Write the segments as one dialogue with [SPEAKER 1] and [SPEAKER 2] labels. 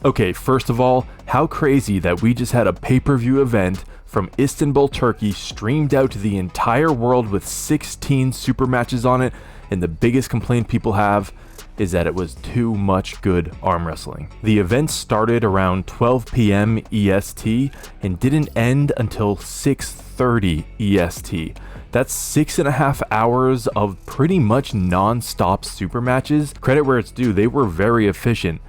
[SPEAKER 1] Okay, first of all, how crazy that we just had a pay-per-view event from Istanbul, Turkey, streamed out to the entire world with 16 super matches on it, and the biggest complaint people have is that it was too much good arm wrestling. The event started around 12 p.m. EST and didn't end until 6:30 EST. That's 6.5 hours of pretty much non-stop super matches. Credit where it's due, they were very efficient.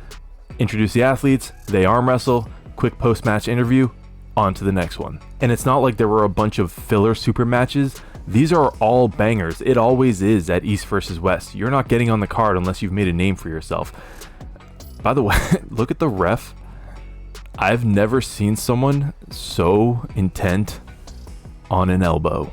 [SPEAKER 1] Introduce the athletes, they arm wrestle, quick post-match interview, on to the next one. And it's not like there were a bunch of filler super matches. These are all bangers. It always is at East versus West. You're not getting on the card unless you've made a name for yourself. By the way, look at the ref. I've never seen someone so intent on an elbow.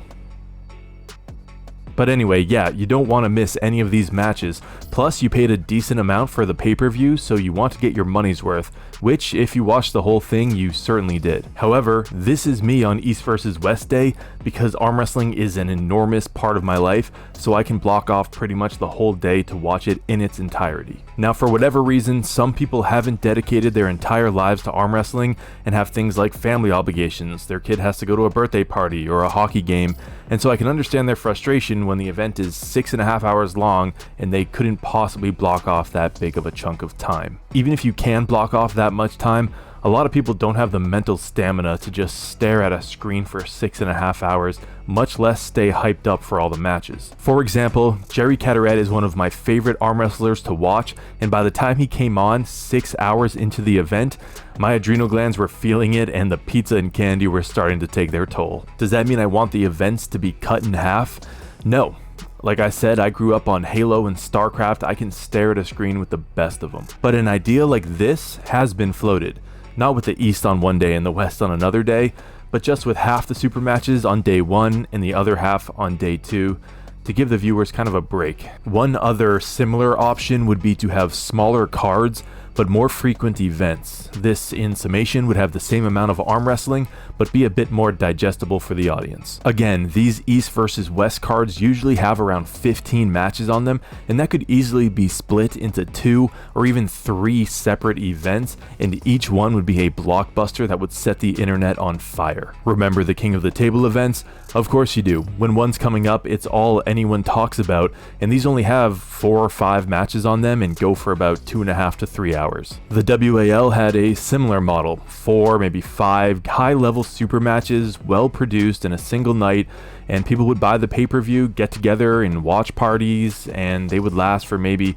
[SPEAKER 1] But anyway, yeah, you don't want to miss any of these matches. Plus, you paid a decent amount for the pay-per-view, so you want to get your money's worth, which, if you watched the whole thing, you certainly did. However, this is me on East vs. West Day, because arm wrestling is an enormous part of my life, so I can block off pretty much the whole day to watch it in its entirety. Now, for whatever reason, some people haven't dedicated their entire lives to arm wrestling and have things like family obligations. Their kid has to go to a birthday party or a hockey game, and so I can understand their frustration when the event is 6.5 hours long and they couldn't possibly block off that big of a chunk of time. Even if you can block off that much time, a lot of people don't have the mental stamina to just stare at a screen for 6.5 hours, much less stay hyped up for all the matches. For example, Jerry Caderet is one of my favorite arm wrestlers to watch, and by the time he came on 6 hours into the event, my adrenal glands were feeling it and the pizza and candy were starting to take their toll. Does that mean I want the events to be cut in half? No. Like I said, I grew up on Halo and StarCraft. I can stare at a screen with the best of them. But an idea like this has been floated. Not with the East on one day and the West on another day, but just with half the super matches on day 1 and the other half on day 2, to give the viewers kind of a break. One other similar option would be to have smaller cards, but more frequent events. This, in summation, would have the same amount of arm wrestling, but be a bit more digestible for the audience. Again, these East versus West cards usually have around 15 matches on them, and that could easily be split into 2 or even 3 separate events, and each one would be a blockbuster that would set the internet on fire. Remember the King of the Table events? Of course you do. When one's coming up, it's all anyone talks about, and these only have 4 or 5 matches on them and go for about 2.5 to 3 hours. The WAL had a similar model, 4, maybe 5 high-level super matches, well produced in a single night, and people would buy the pay-per-view, get together in watch parties, and they would last for maybe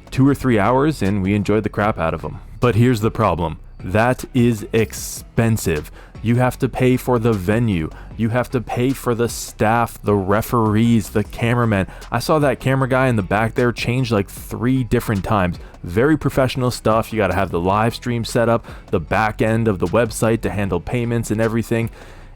[SPEAKER 1] 2 or 3 hours, and we enjoyed the crap out of them. But here's the problem. That is expensive. You have to pay for the venue. You have to pay for the staff, the referees, the cameraman. I saw that camera guy in the back there change like 3 different times. Very professional stuff. You got to have the live stream set up, the back end of the website to handle payments and everything.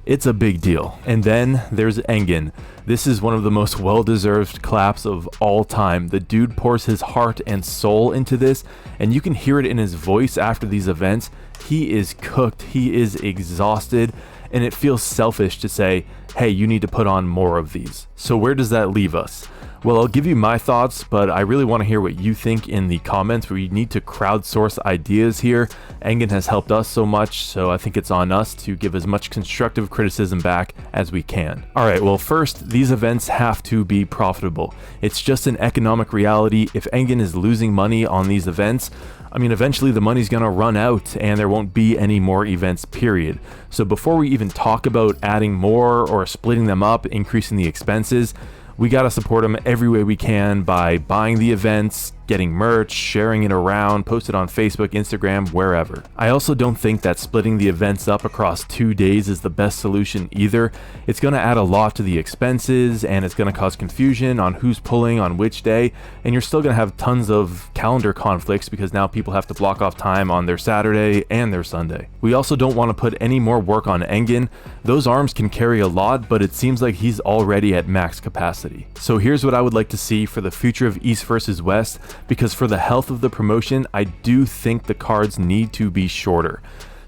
[SPEAKER 1] It's a big deal. And then there's Engin. This is one of the most well-deserved claps of all time. The dude pours his heart and soul into this, and you can hear it in his voice after these events. He is cooked, he is exhausted, and it feels selfish to say, hey, you need to put on more of these. So where does that leave us? Well, I'll give you my thoughts, but I really want to hear what you think in the comments. We need to crowdsource ideas here. Engin has helped us so much, so I think it's on us to give as much constructive criticism back as we can. Alright, well first, these events have to be profitable. It's just an economic reality. If Engin is losing money on these events, I mean, eventually the money's gonna run out and there won't be any more events, period. So before we even talk about adding more or splitting them up, increasing the expenses, we gotta support them every way we can by buying the events, getting merch, sharing it around, post it on Facebook, Instagram, wherever. I also don't think that splitting the events up across 2 days is the best solution either. It's gonna add a lot to the expenses and it's gonna cause confusion on who's pulling on which day, and you're still gonna have tons of calendar conflicts because now people have to block off time on their Saturday and their Sunday. We also don't want to put any more work on Engin. Those arms can carry a lot, but it seems like he's already at max capacity. So here's what I would like to see for the future of East versus West, because for the health of the promotion, I do think the cards need to be shorter.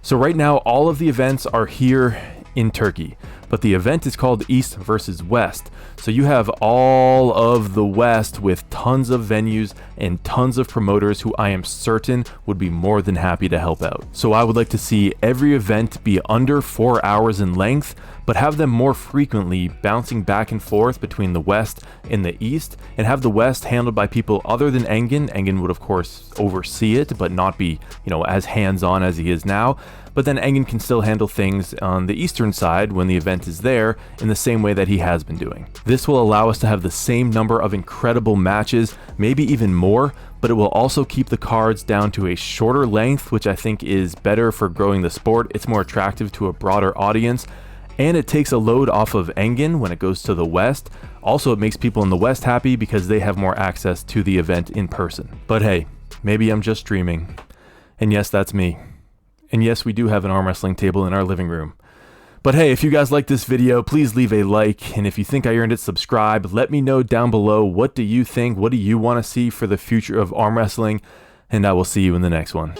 [SPEAKER 1] So right now, all of the events are here in Turkey, but the event is called East versus West. So you have all of the West with tons of venues and tons of promoters who I am certain would be more than happy to help out. So I would like to see every event be under 4 hours in length, but have them more frequently bouncing back and forth between the West and the East, and have the West handled by people other than Engen. Engen would of course oversee it, but not be, as hands-on as he is now. But then Engen can still handle things on the Eastern side when the event is there in the same way that he has been doing. This will allow us to have the same number of incredible matches, maybe even more, but it will also keep the cards down to a shorter length, which I think is better for growing the sport. It's more attractive to a broader audience, and it takes a load off of Engen when it goes to the West. Also, it makes people in the West happy because they have more access to the event in person. But hey, maybe I'm just dreaming. And yes, that's me. And yes, we do have an arm wrestling table in our living room. But hey, if you guys like this video, please leave a like. And if you think I earned it, subscribe. Let me know down below, what do you think? What do you want to see for the future of arm wrestling? And I will see you in the next one.